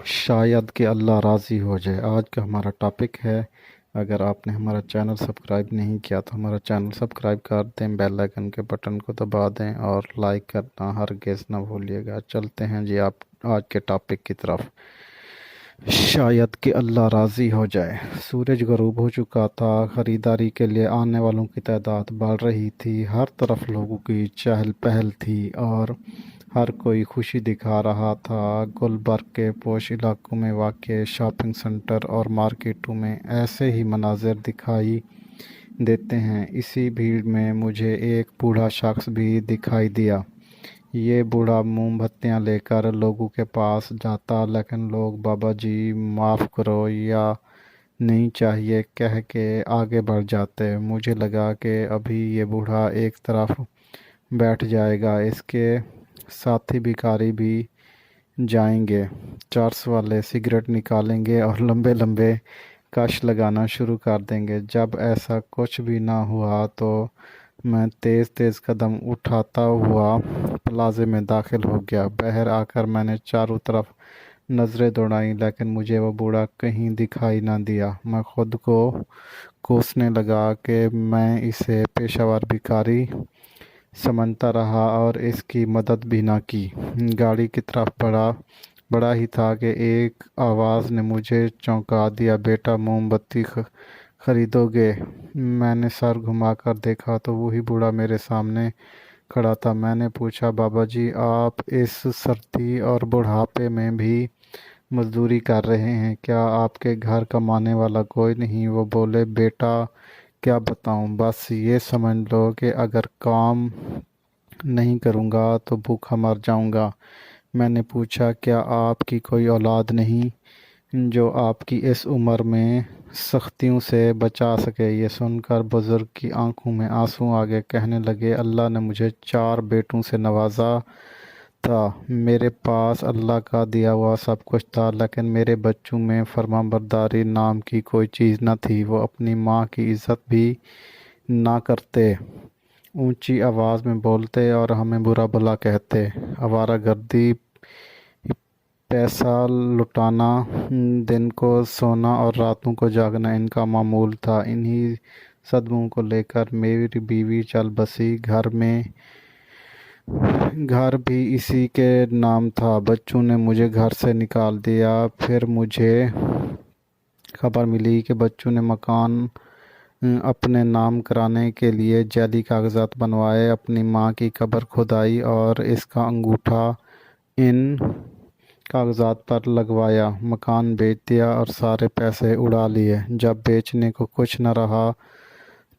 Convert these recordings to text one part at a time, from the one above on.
शायद कि अल्लाह राज़ी हो जाए। आज का हमारा टॉपिक है, अगर आपने हमारा चैनल सब्सक्राइब नहीं किया तो हमारा चैनल सब्सक्राइब कर दें, बेल आइकन के बटन को दबा दें और लाइक करना हरगिज़ ना भूलिएगा। चलते हैं जी आप आज के टॉपिक की तरफ। शायद कि अल्लाह राज़ी हो जाए। सूरज ग़रूब हो चुका था। ख़रीदारी के लिए आने वालों की तादाद बढ़ रही थी। हर तरफ लोगों की चहल पहल थी और हर कोई खुशी दिखा रहा था। गुलबर्ग के पोश इलाकों में वाक़ शॉपिंग सेंटर और मार्केटों में ऐसे ही मनाज़िर दिखाई देते हैं। इसी भीड़ में मुझे एक बूढ़ा शख्स भी दिखाई दिया। ये बूढ़ा मोमबत्तियाँ लेकर लोगों के पास जाता, लेकिन लोग बाबा जी माफ़ करो या नहीं चाहिए कह के आगे बढ़ जाते। मुझे लगा कि अभी ये बूढ़ा एक तरफ बैठ जाएगा, इसके साथी भिखारी भी जाएंगे, चार्स वाले सिगरेट निकालेंगे और लंबे लंबे कश लगाना शुरू कर देंगे। जब ऐसा कुछ भी ना हुआ तो मैं तेज़ तेज़ कदम उठाता हुआ प्लाजे में दाखिल हो गया। बाहर आकर मैंने चारों तरफ नज़रें दौड़ाई, लेकिन मुझे वो बूढ़ा कहीं दिखाई ना दिया। मैं खुद को कोसने लगा कि मैं इसे पेशावर भिखारी समझता रहा और इसकी मदद भी ना की। गाड़ी की तरफ बड़ा ही था कि एक आवाज़ ने मुझे चौंका दिया, बेटा मोमबत्ती खरीदोगे? मैंने सर घुमाकर देखा तो वही बूढ़ा मेरे सामने खड़ा था। मैंने पूछा, बाबा जी आप इस सर्दी और बुढ़ापे में भी मजदूरी कर रहे हैं, क्या आपके घर कमाने वाला कोई नहीं? वो बोले, बेटा क्या बताऊं, बस ये समझ लो कि अगर काम नहीं करूंगा तो भूखा मर जाऊंगा। मैंने पूछा, क्या आपकी कोई औलाद नहीं जो आपकी इस उम्र में सख्तियों से बचा सके? ये सुनकर बुज़ुर्ग की आंखों में आंसू आ गए। कहने लगे, अल्लाह ने मुझे 4 बेटों से नवाजा था। मेरे पास अल्लाह का दिया हुआ सब कुछ था, लेकिन मेरे बच्चों में फरमाबरदारी नाम की कोई चीज़ न थी। वो अपनी माँ की इज़्ज़त भी ना करते, ऊंची आवाज़ में बोलते और हमें बुरा भला कहते। आवारागर्दी, पैसा लुटाना, दिन को सोना और रातों को जागना इनका मामूल था। इन्हीं सदमों को लेकर मेरी बीवी चल बसी। घर भी इसी के नाम था। बच्चों ने मुझे घर से निकाल दिया। फिर मुझे खबर मिली कि बच्चों ने मकान अपने नाम कराने के लिए जाली कागजात बनवाए, अपनी माँ की कब्र खुदाई और इसका अंगूठा इन कागजात पर लगवाया। मकान बेच दिया और सारे पैसे उड़ा लिए। जब बेचने को कुछ न रहा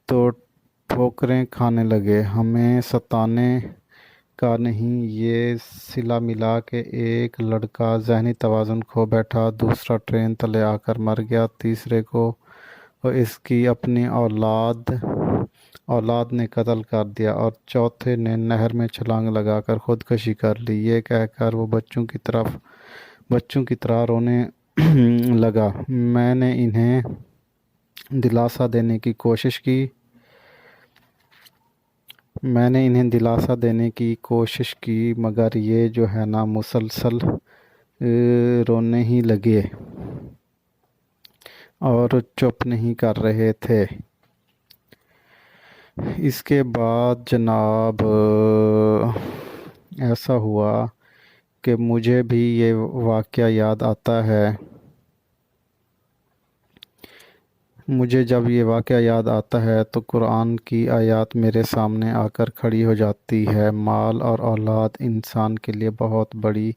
तो ठोकरें खाने लगे। हमें सताने का नहीं, ये सिला मिला के एक लड़का जहनी तवाज़ुन खो बैठा, दूसरा ट्रेन तले आकर मर गया, तीसरे को और इसकी अपनी औलाद ने कत्ल कर दिया और चौथे ने नहर में छलांग लगाकर खुदकुशी कर ली। ये कहकर वो बच्चों की तरह रोने लगा। दिलासा देने की कोशिश की मैंने इन्हें दिलासा देने की कोशिश की, मगर ये जो है ना मुसलसल रोने ही लगे और चुप नहीं कर रहे थे। इसके बाद जनाब ऐसा हुआ कि मुझे भी ये वाक़या याद आता है। मुझे जब ये वाक़या याद आता है तो कुरान की आयत मेरे सामने आकर खड़ी हो जाती है। माल और औलाद इंसान के लिए बहुत बड़ी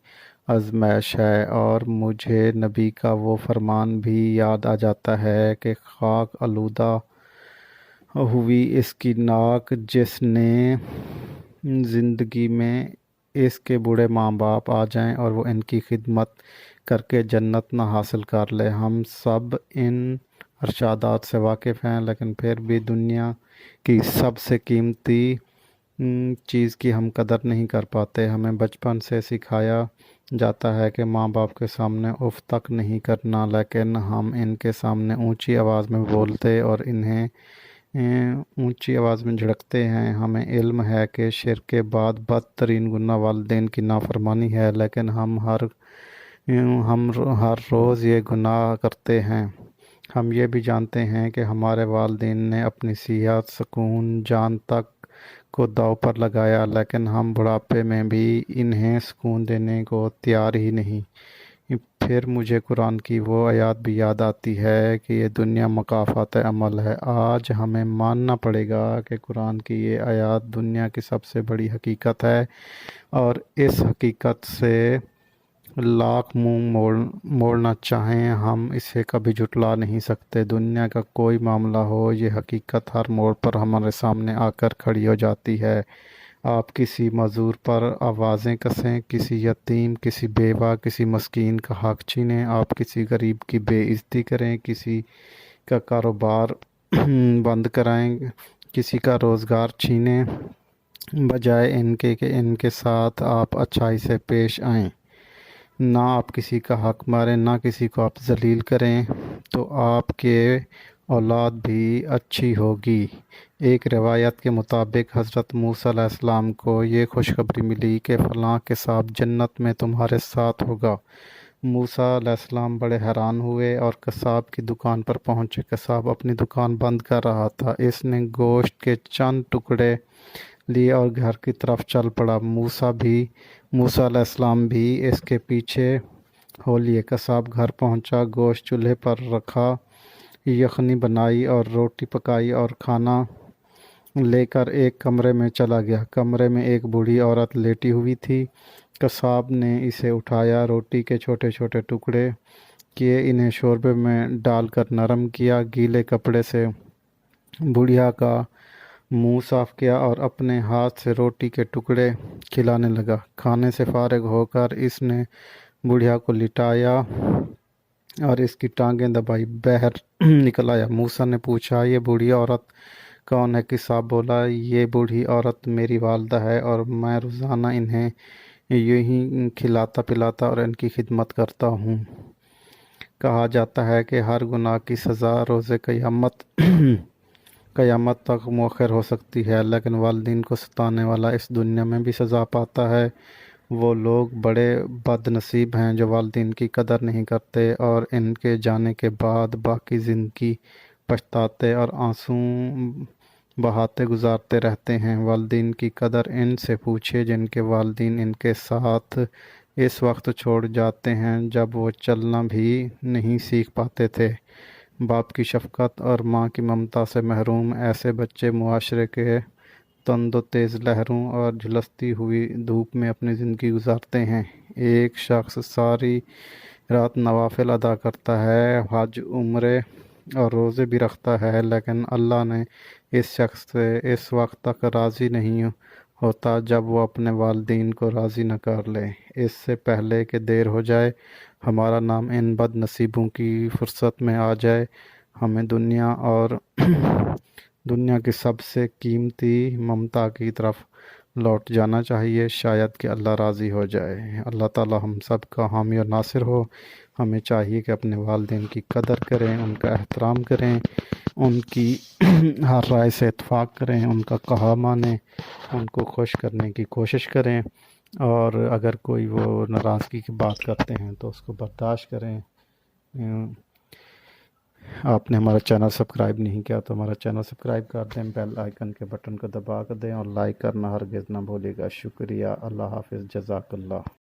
आजमाइश है, और मुझे नबी का वो फरमान भी याद आ जाता है कि खाक आलूदा हुई इसकी नाक जिसने ज़िंदगी में इसके बूढ़े माँ बाप आ जाएं और वो इनकी खिदमत करके जन्नत ना हासिल कर ले। हम सब इन अरशादात से वाकिफ़ हैं, लेकिन फिर भी दुनिया की सबसे कीमती चीज़ की हम कदर नहीं कर पाते। हमें बचपन से सिखाया जाता है कि माँ बाप के सामने उफ तक नहीं करना, लेकिन हम इनके सामने ऊंची आवाज़ में बोलते और इन्हें ऊंची आवाज़ में झिड़कते हैं। हमें इल्म है कि शिर्क के बाद बदतरीन गुनाह वालिदैन की नाफरमानी है, लेकिन हम हर ہم ہر روز یہ گناہ کرتے ہیں۔ ہم یہ بھی جانتے ہیں کہ ہمارے والدین نے اپنی صحت، سکون، جان تک کو داؤ پر لگایا، لیکن ہم بڑھاپے میں بھی انہیں سکون دینے کو تیار ہی نہیں۔ پھر مجھے قرآن کی وہ آیات بھی یاد آتی ہے کہ یہ دنیا مکافات عمل ہے۔ آج ہمیں ماننا پڑے گا کہ قرآن کی یہ آیات دنیا کی سب سے بڑی حقیقت ہے، اور اس حقیقت سے لاکھ منہ موڑنا چاہیں ہم اسے کبھی جھٹلا نہیں سکتے۔ دنیا کا کوئی معاملہ ہو، یہ حقیقت ہر موڑ پر ہمارے سامنے آ کر کھڑی ہو جاتی ہے۔ آپ کسی معذور پر آوازیں کسیں، کسی یتیم، کسی بیوہ، کسی مسکین کا حق چھینیں، آپ کسی غریب کی بے عزتی کریں، کسی کا کاروبار بند کرائیں، کسی کا روزگار چھینیں، بجائے ان کے کہ ان کے ساتھ آپ اچھائی سے پیش آئیں۔ نہ آپ کسی کا حق ماریں، نہ کسی کو آپ ذلیل کریں، تو آپ کے اولاد بھی اچھی ہوگی۔ ایک روایت کے مطابق حضرت موسیٰ علیہ السلام کو یہ خوشخبری ملی کہ فلاں قصاب جنت میں تمہارے ساتھ ہوگا۔ موسیٰ علیہ السلام بڑے حیران ہوئے اور قصاب کی دکان پر پہنچے۔ قصاب اپنی دکان بند کر رہا تھا۔ اس نے گوشت کے چند ٹکڑے لیے اور گھر کی طرف چل پڑا۔ موسیٰ علیہ السلام بھی اس کے پیچھے ہو لیے۔ قصاب گھر پہنچا، گوشت چولہے پر رکھا، یخنی بنائی اور روٹی پکائی اور کھانا لے کر ایک کمرے میں چلا گیا۔ کمرے میں ایک بوڑھی عورت لیٹی ہوئی تھی۔ قصاب نے اسے اٹھایا، روٹی کے چھوٹے چھوٹے ٹکڑے کیے، انہیں شوربے میں ڈال کر نرم کیا، گیلے کپڑے سے بوڑھیا کا منہ صاف کیا اور اپنے ہاتھ سے روٹی کے ٹکڑے کھلانے لگا۔ کھانے سے فارغ ہو کر اس نے بوڑھیا کو لٹایا اور اس کی ٹانگیں دبائی، باہر نکل آیا۔ موسیٰ نے پوچھا، یہ بوڑھی عورت کون ہے؟ قصاب بولا، یہ بوڑھی عورت میری والدہ ہے، اور میں روزانہ انہیں یوں ہی کھلاتا پلاتا اور ان کی خدمت کرتا ہوں۔ کہا جاتا ہے کہ ہر گناہ کی سزا روز قیامت تک مؤخر ہو سکتی ہے، لیکن والدین کو ستانے والا اس دنیا میں بھی سزا پاتا ہے۔ وہ لوگ بڑے بد نصیب ہیں جو والدین کی قدر نہیں کرتے اور ان کے جانے کے بعد باقی زندگی پچھتاتے اور آنسو بہاتے گزارتے رہتے ہیں۔ والدین کی قدر ان سے پوچھے جن کے والدین ان کے ساتھ اس وقت چھوڑ جاتے ہیں جب وہ چلنا بھی نہیں سیکھ پاتے تھے۔ باپ کی شفقت اور ماں کی ممتا سے محروم ایسے بچے معاشرے کے تند و تیز لہروں اور جھلستی ہوئی دھوپ میں اپنی زندگی گزارتے ہیں۔ ایک شخص ساری رات نوافل ادا کرتا ہے، حج، عمرے اور روزے بھی رکھتا ہے، لیکن اللہ نے اس شخص سے اس وقت تک راضی نہیں ہوتا جب وہ اپنے والدین کو راضی نہ کر لے۔ اس سے پہلے کہ دیر ہو جائے، ہمارا نام ان بد نصیبوں کی فہرست میں آ جائے، ہمیں دنیا کی سب سے قیمتی ممتا کی طرف لوٹ جانا چاہیے، شاید کہ اللہ راضی ہو جائے۔ اللہ تعالی ہم سب کا حامی اور ناصر ہو۔ ہمیں چاہیے کہ اپنے والدین کی قدر کریں، ان کا احترام کریں، ان کی ہر رائے سے اتفاق کریں، ان کا کہا مانیں، ان کو خوش کرنے کی کوشش کریں، اور اگر کوئی وہ ناراضگی کی بات کرتے ہیں تو اس کو برداشت کریں۔ آپ نے ہمارا چینل سبسکرائب نہیں کیا تو ہمارا چینل سبسکرائب کر دیں، بیل آئیکن کے بٹن کو دبا کر دیں اور لائک کرنا ہرگز نہ بھولیے گا۔ شکریہ، اللہ حافظ، جزاک اللہ۔